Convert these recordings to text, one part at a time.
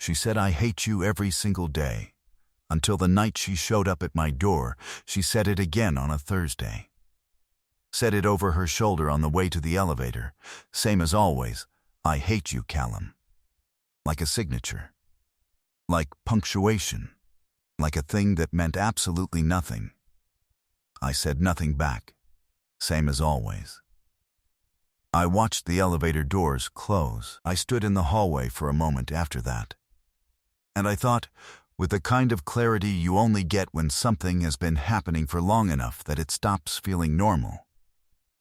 She said, "I hate you every single day." Until the night she showed up at my door, she said it again on a Thursday. Said it over her shoulder on the way to the elevator. Same as always, "I hate you, Callum." Like a signature. Like punctuation. Like a thing that meant absolutely nothing. I said nothing back. Same as always. I watched the elevator doors close. I stood in the hallway for a moment after that. And I thought, with the kind of clarity you only get when something has been happening for long enough that it stops feeling normal,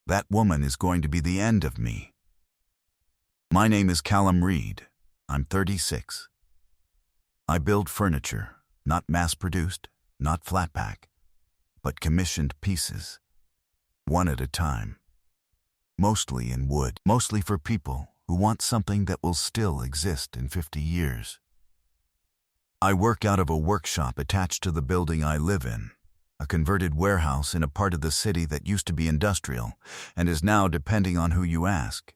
that woman is going to be the end of me. My name is Callum Reid. I'm 36. I build furniture, not mass-produced, not flat-pack, but commissioned pieces, one at a time. Mostly in wood, mostly for people who want something that will still exist in 50 years. I work out of a workshop attached to the building I live in, a converted warehouse in a part of the city that used to be industrial and is now, depending on who you ask,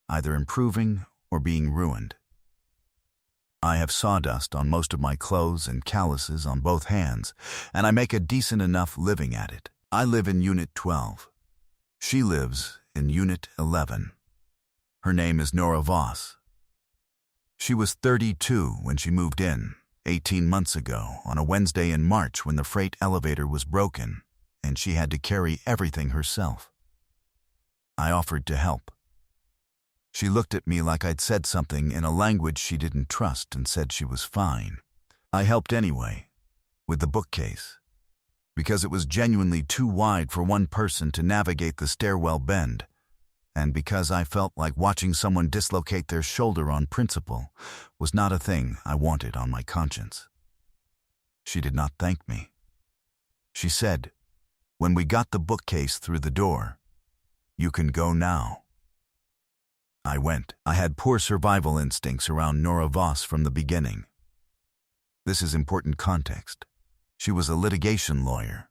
either improving or being ruined. I have sawdust on most of my clothes and calluses on both hands, and I make a decent enough living at it. I live in Unit 12. She lives in Unit 11. Her name is Nora Voss. She was 32 when she moved in, 18 months ago, on a Wednesday in March when the freight elevator was broken, and she had to carry everything herself. I offered to help. She looked at me like I'd said something in a language she didn't trust and said she was fine. I helped anyway, with the bookcase, because it was genuinely too wide for one person to navigate the stairwell bend, and because I felt like watching someone dislocate their shoulder on principle was not a thing I wanted on my conscience. She did not thank me. She said, when we got the bookcase through the door, "You can go now." I went. I had poor survival instincts around Nora Voss from the beginning. This is important context. She was a litigation lawyer.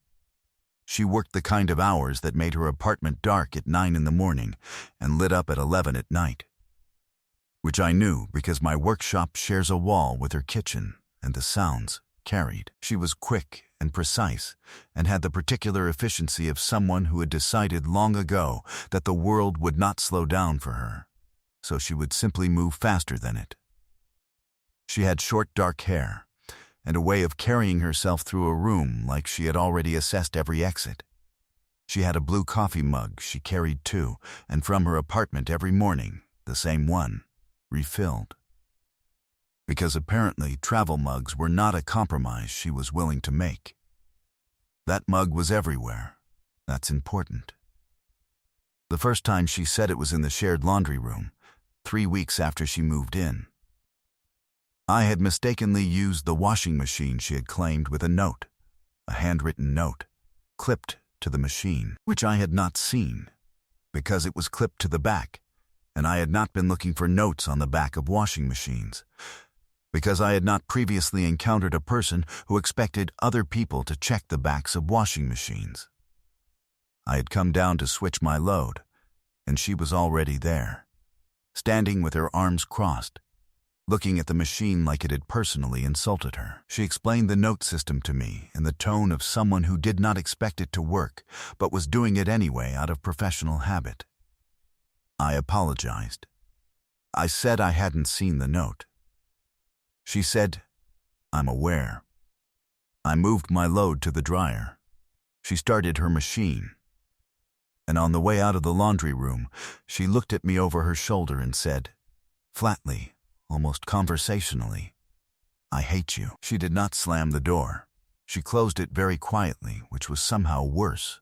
She worked the kind of hours that made her apartment dark at 9 in the morning and lit up at 11 at night. Which I knew because my workshop shares a wall with her kitchen and the sounds carried. She was quick and precise and had the particular efficiency of someone who had decided long ago that the world would not slow down for her, so she would simply move faster than it. She had short dark hair and a way of carrying herself through a room like she had already assessed every exit. She had a blue coffee mug she carried too, and from her apartment every morning, the same one, refilled. Because apparently travel mugs were not a compromise she was willing to make. That mug was everywhere. That's important. The first time she said it was in the shared laundry room, 3 weeks after she moved in. I had mistakenly used the washing machine she had claimed with a note, a handwritten note, clipped to the machine, which I had not seen, because it was clipped to the back, and I had not been looking for notes on the back of washing machines, because I had not previously encountered a person who expected other people to check the backs of washing machines. I had come down to switch my load, and she was already there, standing with her arms crossed, looking at the machine like it had personally insulted her. She explained the note system to me in the tone of someone who did not expect it to work, but was doing it anyway out of professional habit. I apologized. I said I hadn't seen the note. She said, "I'm aware." I moved my load to the dryer. She started her machine. And on the way out of the laundry room, she looked at me over her shoulder and said, flatly, almost conversationally, "I hate you." She did not slam the door. She closed it very quietly, which was somehow worse.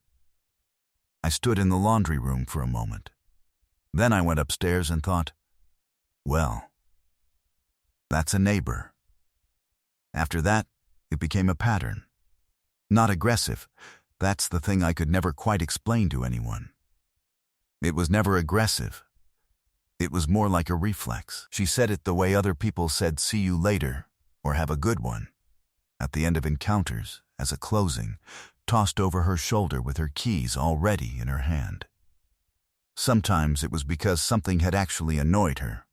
I stood in the laundry room for a moment. Then I went upstairs and thought, well, that's a neighbor. After that, it became a pattern. Not aggressive. That's the thing I could never quite explain to anyone. It was never aggressive. It was more like a reflex. She said it the way other people said "see you later" or "have a good one" at the end of encounters, as a closing, tossed over her shoulder with her keys already in her hand. Sometimes it was because something had actually annoyed her.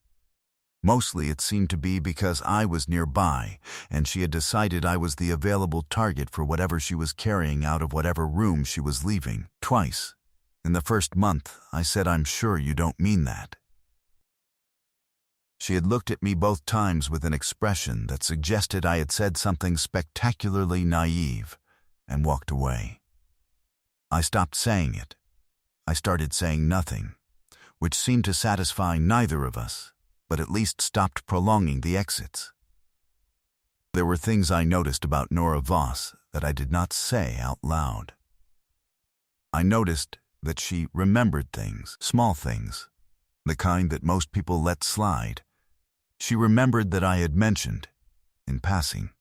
Mostly it seemed to be because I was nearby, and she had decided I was the available target for whatever she was carrying out of whatever room she was leaving. Twice. In the first month, I said, "I'm sure you don't mean that." She had looked at me both times with an expression that suggested I had said something spectacularly naive, and walked away. I stopped saying it. I started saying nothing, which seemed to satisfy neither of us, but at least stopped prolonging the exits. There were things I noticed about Nora Voss that I did not say out loud. I noticed that she remembered things, small things, the kind that most people let slide. She remembered that I had mentioned, in passing,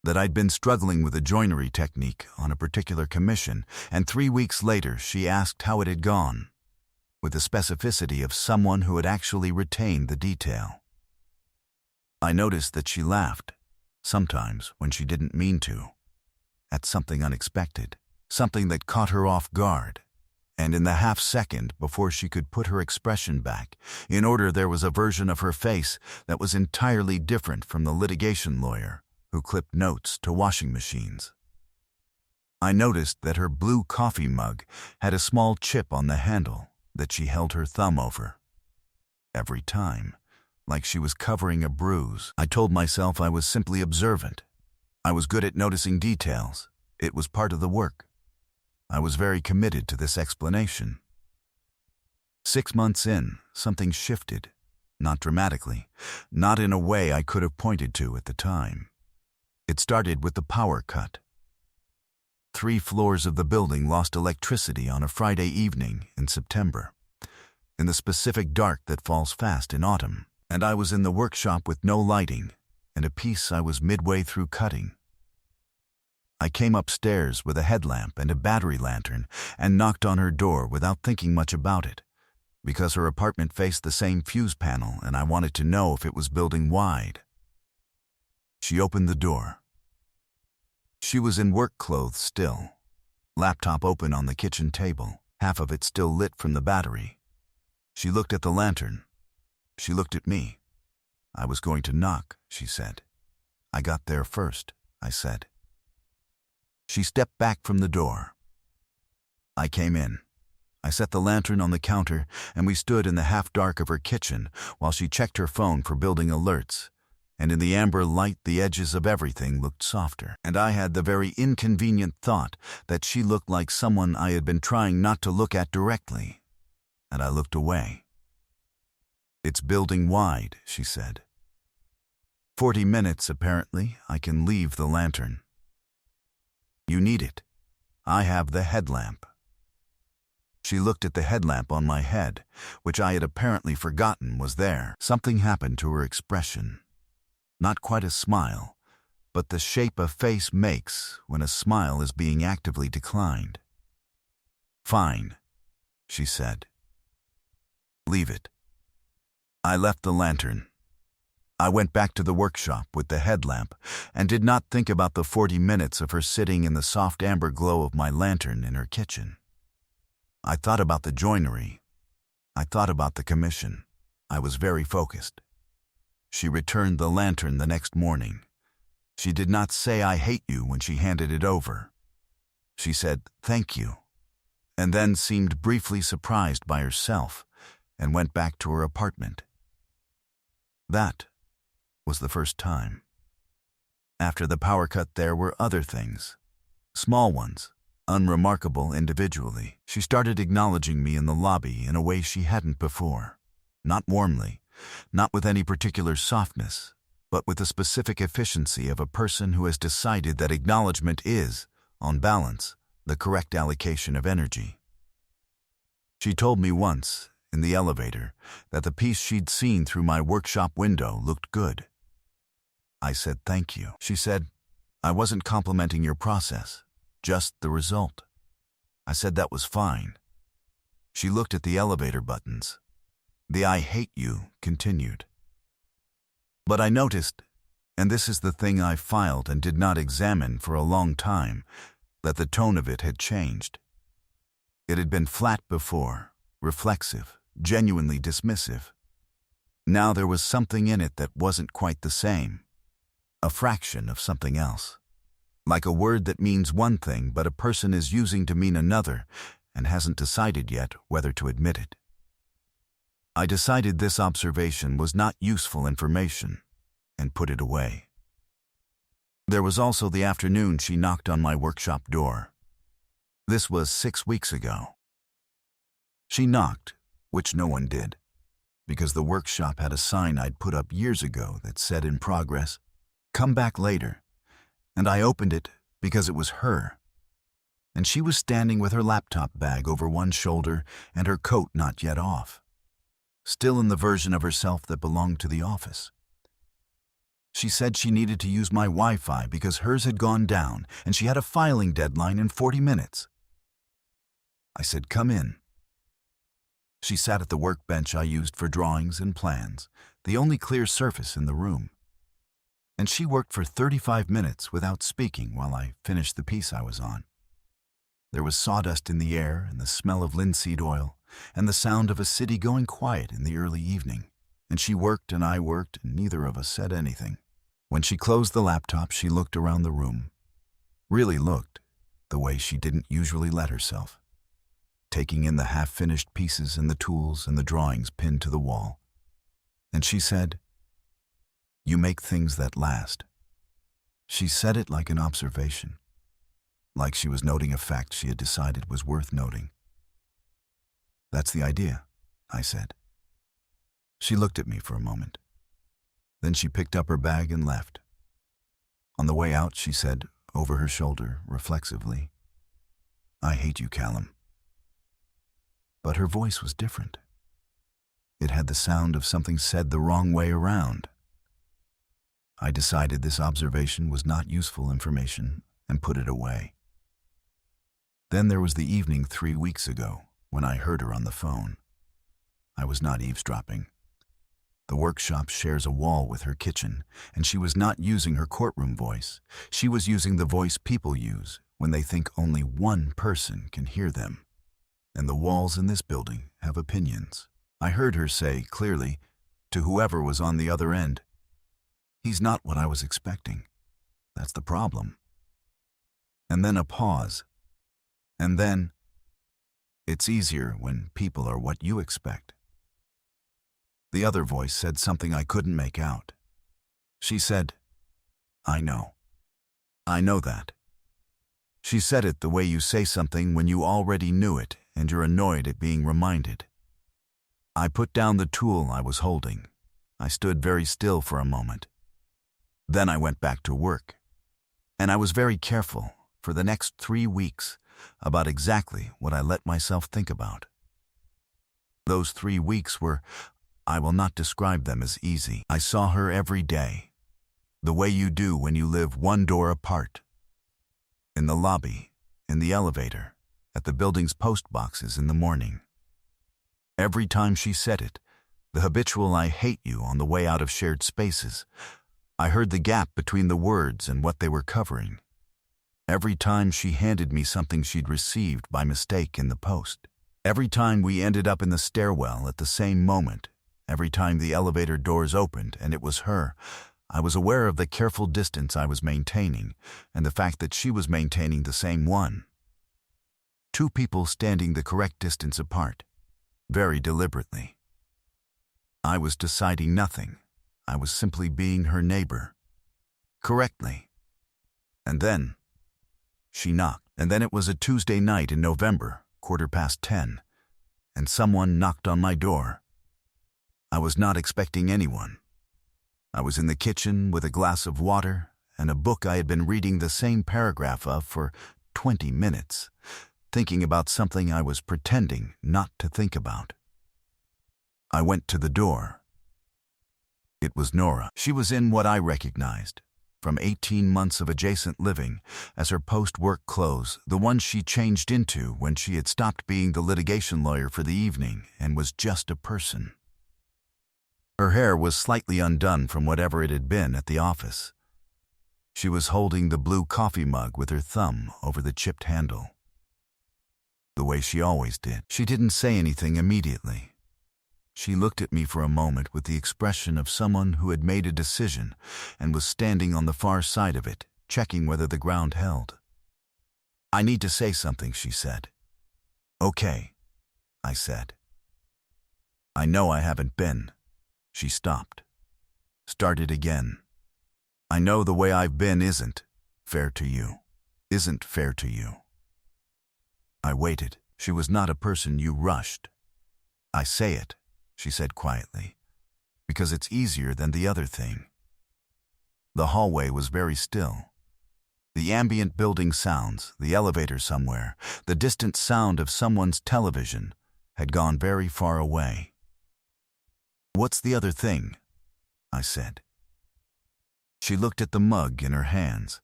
that I'd been struggling with a joinery technique on a particular commission, and 3 weeks later she asked how it had gone, with the specificity of someone who had actually retained the detail. I noticed that she laughed, sometimes when she didn't mean to, at something unexpected, something that caught her off guard. And in the half-second before she could put her expression back, in order, there was a version of her face that was entirely different from the litigation lawyer who clipped notes to washing machines. I noticed that her blue coffee mug had a small chip on the handle that she held her thumb over. Every time, like she was covering a bruise. I told myself I was simply observant. I was good at noticing details. It was part of the work. I was very committed to this explanation. 6 months in, something shifted, not dramatically, not in a way I could have pointed to at the time. It started with the power cut. 3 floors of the building lost electricity on a Friday evening in September, in the specific dark that falls fast in autumn, and I was in the workshop with no lighting and a piece I was midway through cutting. I came upstairs with a headlamp and a battery lantern and knocked on her door without thinking much about it, because her apartment faced the same fuse panel and I wanted to know if it was building wide. She opened the door. She was in work clothes still, laptop open on the kitchen table, half of it still lit from the battery. She looked at the lantern. She looked at me. "I was going to knock," she said. "I got there first," I said. She stepped back from the door. I came in. I set the lantern on the counter, and we stood in the half-dark of her kitchen while she checked her phone for building alerts, and in the amber light the edges of everything looked softer. And I had the very inconvenient thought that she looked like someone I had been trying not to look at directly, and I looked away. "It's building wide," she said. 40 minutes, apparently, I can leave the lantern. "You need it. I have the headlamp." She looked at the headlamp on my head, which I had apparently forgotten was there. Something happened to her expression. Not quite a smile, but the shape a face makes when a smile is being actively declined. "Fine," she said. "Leave it." I left the lantern. I went back to the workshop with the headlamp and did not think about the 40 minutes of her sitting in the soft amber glow of my lantern in her kitchen. I thought about the joinery. I thought about the commission. I was very focused. She returned the lantern the next morning. She did not say "I hate you" when she handed it over. She said "thank you," and then seemed briefly surprised by herself and went back to her apartment. That was the first time. After the power cut, there were other things, small ones, unremarkable individually. She started acknowledging me in the lobby in a way she hadn't before. Not warmly, not with any particular softness, but with the specific efficiency of a person who has decided that acknowledgement is, on balance, the correct allocation of energy. She told me once, in the elevator, that the piece she'd seen through my workshop window looked good. I said "thank you." She said, "I wasn't complimenting your process, just the result." I said that was fine. She looked at the elevator buttons. The "I hate you" continued. But I noticed, and this is the thing I filed and did not examine for a long time, that the tone of it had changed. It had been flat before, reflexive, genuinely dismissive. Now there was something in it that wasn't quite the same, a fraction of something else. Like a word that means one thing but a person is using to mean another and hasn't decided yet whether to admit it. I decided this observation was not useful information and put it away. There was also the afternoon she knocked on my workshop door. This was 6 weeks ago. She knocked, which no one did, because the workshop had a sign I'd put up years ago that said in progress, "Come back later," and I opened it because it was her. And she was standing with her laptop bag over one shoulder and her coat not yet off, still in the version of herself that belonged to the office. She said she needed to use my Wi-Fi because hers had gone down and she had a filing deadline in 40 minutes. I said, "Come in." She sat at the workbench I used for drawings and plans, the only clear surface in the room. And she worked for 35 minutes without speaking while I finished the piece I was on. There was sawdust in the air and the smell of linseed oil and the sound of a city going quiet in the early evening. And she worked and I worked and neither of us said anything. When she closed the laptop, she looked around the room. Really looked, the way she didn't usually let herself, taking in the half-finished pieces and the tools and the drawings pinned to the wall. And she said, "You make things that last." She said it like an observation, like she was noting a fact she had decided was worth noting. "That's the idea," I said. She looked at me for a moment. Then she picked up her bag and left. On the way out, she said, over her shoulder, reflexively, "I hate you, Callum." But her voice was different. It had the sound of something said the wrong way around. I decided this observation was not useful information and put it away. Then there was the evening 3 weeks ago when I heard her on the phone. I was not eavesdropping. The workshop shares a wall with her kitchen, and she was not using her courtroom voice. She was using the voice people use when they think only one person can hear them. And the walls in this building have opinions. I heard her say clearly to whoever was on the other end, "He's not what I was expecting. That's the problem." And then a pause. And then, "It's easier when people are what you expect." The other voice said something I couldn't make out. She said, "I know. I know that." She said it the way you say something when you already knew it and you're annoyed at being reminded. I put down the tool I was holding. I stood very still for a moment. Then I went back to work. And I was very careful for the next 3 weeks about exactly what I let myself think about. Those 3 weeks were, I will not describe them as easy. I saw her every day, the way you do when you live one door apart. In the lobby, in the elevator, at the building's post boxes in the morning. Every time she said it, the habitual "I hate you" on the way out of shared spaces, I heard the gap between the words and what they were covering. Every time she handed me something she'd received by mistake in the post. Every time we ended up in the stairwell at the same moment. Every time the elevator doors opened and it was her, I was aware of the careful distance I was maintaining and the fact that she was maintaining the same one. 2 people standing the correct distance apart, very deliberately. I was deciding nothing. I was simply being her neighbor. Correctly. And then she knocked. And then it was a Tuesday night in November, 10:15, and someone knocked on my door. I was not expecting anyone. I was in the kitchen with a glass of water and a book I had been reading the same paragraph of for 20 minutes, thinking about something I was pretending not to think about. I went to the door. It was Nora. She was in what I recognized from 18 months of adjacent living as her post-work clothes, the one she changed into when she had stopped being the litigation lawyer for the evening and was just a person. Her hair was slightly undone from whatever it had been at the office. She was holding the blue coffee mug with her thumb over the chipped handle, the way she always did. She didn't say anything immediately. She looked at me for a moment with the expression of someone who had made a decision and was standing on the far side of it, checking whether the ground held. "I need to say something," she said. "Okay," I said. "I know I haven't been." She stopped. Started again. "I know the way I've been isn't fair to you. Isn't fair to you." I waited. She was not a person you rushed. "I say it," she said quietly, "because it's easier than the other thing." The hallway was very still. The ambient building sounds, the elevator somewhere, the distant sound of someone's television had gone very far away. "What's the other thing?" I said. She looked at the mug in her hands,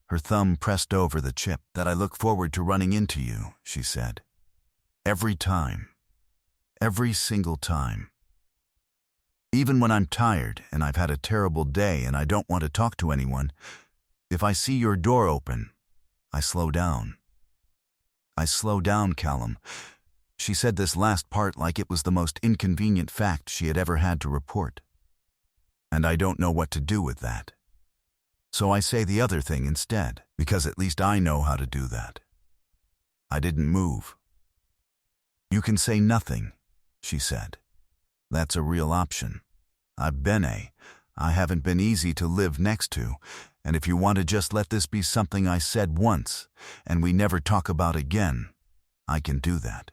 her thumb pressed over the chip. "That I look forward to running into you," she said. "Every time. Every single time. Even when I'm tired and I've had a terrible day and I don't want to talk to anyone, if I see your door open, I slow down. I slow down, Callum." She said this last part like it was the most inconvenient fact she had ever had to report. And I don't know what to do with that. So I say the other thing instead, because at least I know how to do that. I didn't move. "You can say nothing," she said. "That's a real option. I haven't been easy to live next to, and if you want to just let this be something I said once, and we never talk about again, I can do that.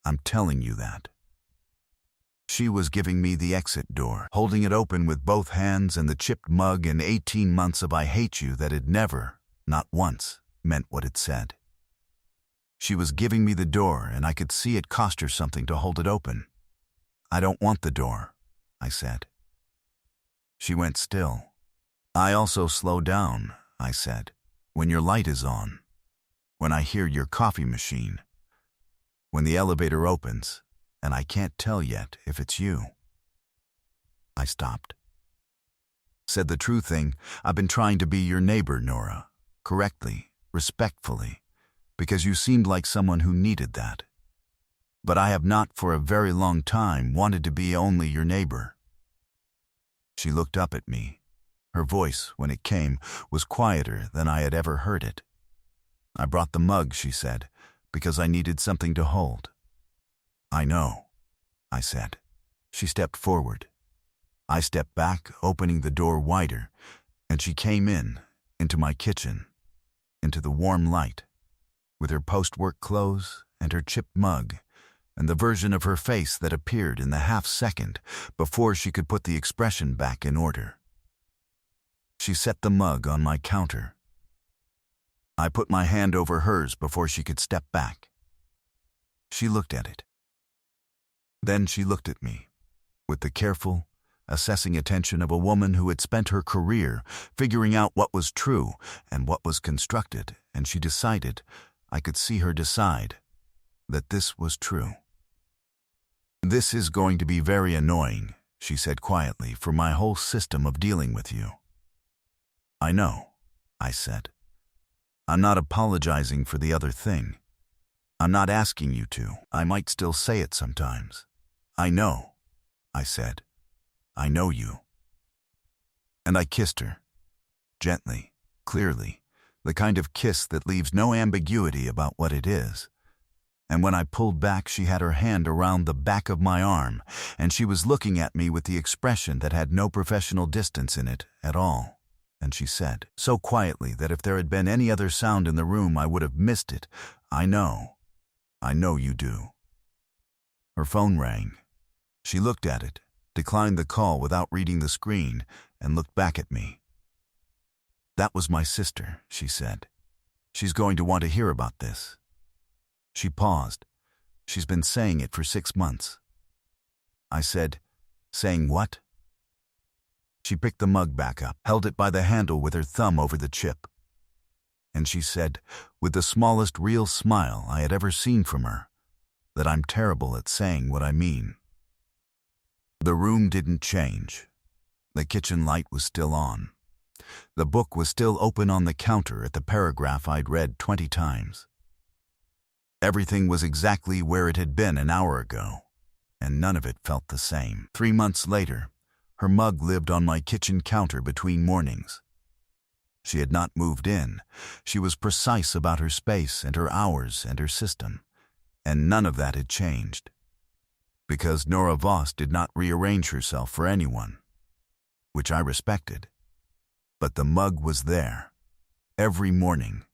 I'm telling you that." She was giving me the exit door, holding it open with both hands and the chipped mug and 18 months of "I hate you" that had never, not once, meant what it said. She was giving me the door, and I could see it cost her something to hold it open. "I don't want the door," I said. She went still. "I also slow down," I said, "when your light is on, when I hear your coffee machine, when the elevator opens, and I can't tell yet if it's you." I stopped. Said the true thing. "I've been trying to be your neighbor, Nora, correctly, respectfully, because you seemed like someone who needed that. But I have not for a very long time wanted to be only your neighbor." She looked up at me. Her voice, when it came, was quieter than I had ever heard it. "I brought the mug," she said, "because I needed something to hold." "I know," I said. She stepped forward. I stepped back, opening the door wider, and she came in, into my kitchen, into the warm light, with her post-work clothes and her chipped mug, and the version of her face that appeared in the half-second before she could put the expression back in order. She set the mug on my counter. I put my hand over hers before she could step back. She looked at it. Then she looked at me, with the careful, assessing attention of a woman who had spent her career figuring out what was true and what was constructed, and she decided, I could see her decide, that this was true. "This is going to be very annoying," she said quietly, "for my whole system of dealing with you." "I know," I said. "I'm not apologizing for the other thing. I'm not asking you to. I might still say it sometimes. I know," I said. "I know you." And I kissed her, gently, clearly, the kind of kiss that leaves no ambiguity about what it is. And when I pulled back, she had her hand around the back of my arm, and she was looking at me with the expression that had no professional distance in it at all. And she said, so quietly that if there had been any other sound in the room I would have missed it, "I know you do." Her phone rang. She looked at it, declined the call without reading the screen, and looked back at me. "That was my sister," she said. "She's going to want to hear about this." She paused. "She's been saying it for 6 months." I said, "Saying what?" She picked the mug back up, held it by the handle with her thumb over the chip. And she said, with the smallest real smile I had ever seen from her, that I'm terrible at saying what I mean. The room didn't change. The kitchen light was still on. The book was still open on the counter at the paragraph I'd read 20 times. Everything was exactly where it had been an hour ago. and none of it felt the same. 3 months later, her mug lived on my kitchen counter between mornings. She had not moved in. She was precise about her space and her hours and her system, and none of that had changed. Because Nora Voss did not rearrange herself for anyone, which I respected. But the mug was there, every morning,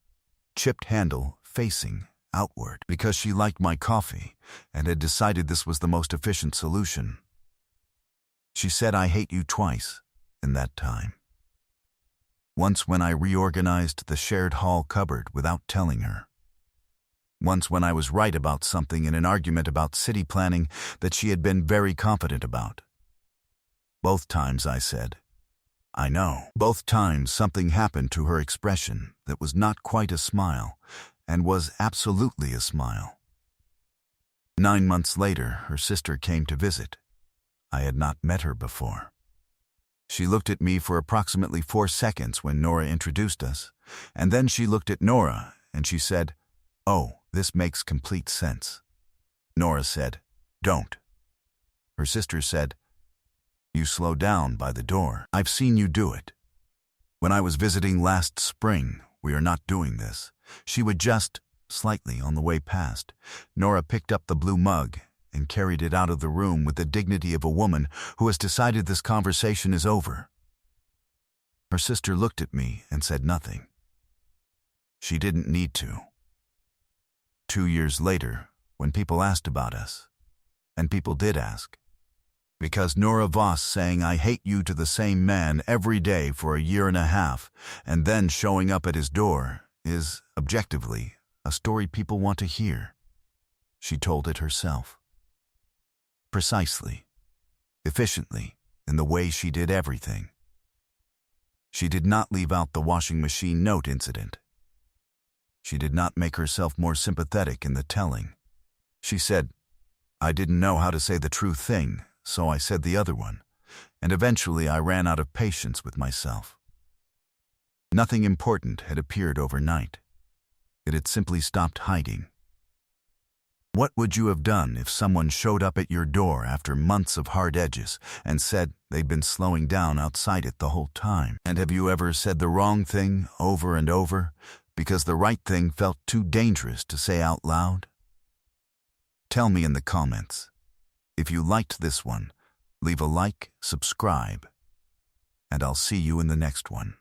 chipped handle facing outward, because she liked my coffee and had decided this was the most efficient solution. She said I hate you twice in that time. Once when I reorganized the shared hall cupboard without telling her. Once when I was right about something in an argument about city planning that she had been very confident about. Both times I said, I know. Both times something happened to her expression that was not quite a smile and was absolutely a smile. 9 months later, her sister came to visit. I had not met her before. She looked at me for approximately 4 seconds when Nora introduced us, and then she looked at Nora and she said, "Oh, this makes complete sense." Nora said, "Don't." Her sister said, "You slow down by the door. I've seen you do it. When I was visiting last spring, we are not doing this." She would just, slightly on the way past, Nora picked up the blue mug and carried it out of the room with the dignity of a woman who has decided this conversation is over. Her sister looked at me and said nothing. She didn't need to. 2 years later, when people asked about us, and people did ask, because Nora Voss saying I hate you to the same man every day for a year and a half and then showing up at his door is, objectively, a story people want to hear. She told it herself. Precisely, efficiently, in the way she did everything. She did not leave out the washing machine note incident. She did not make herself more sympathetic in the telling. She said, I didn't know how to say the true thing, so I said the other one, and eventually I ran out of patience with myself. Nothing important had appeared overnight. It had simply stopped hiding. What would you have done if someone showed up at your door after months of hard edges and said they'd been slowing down outside it the whole time? And have you ever said the wrong thing over and over because the right thing felt too dangerous to say out loud? Tell me in the comments. If you liked this one, leave a like, subscribe, and I'll see you in the next one.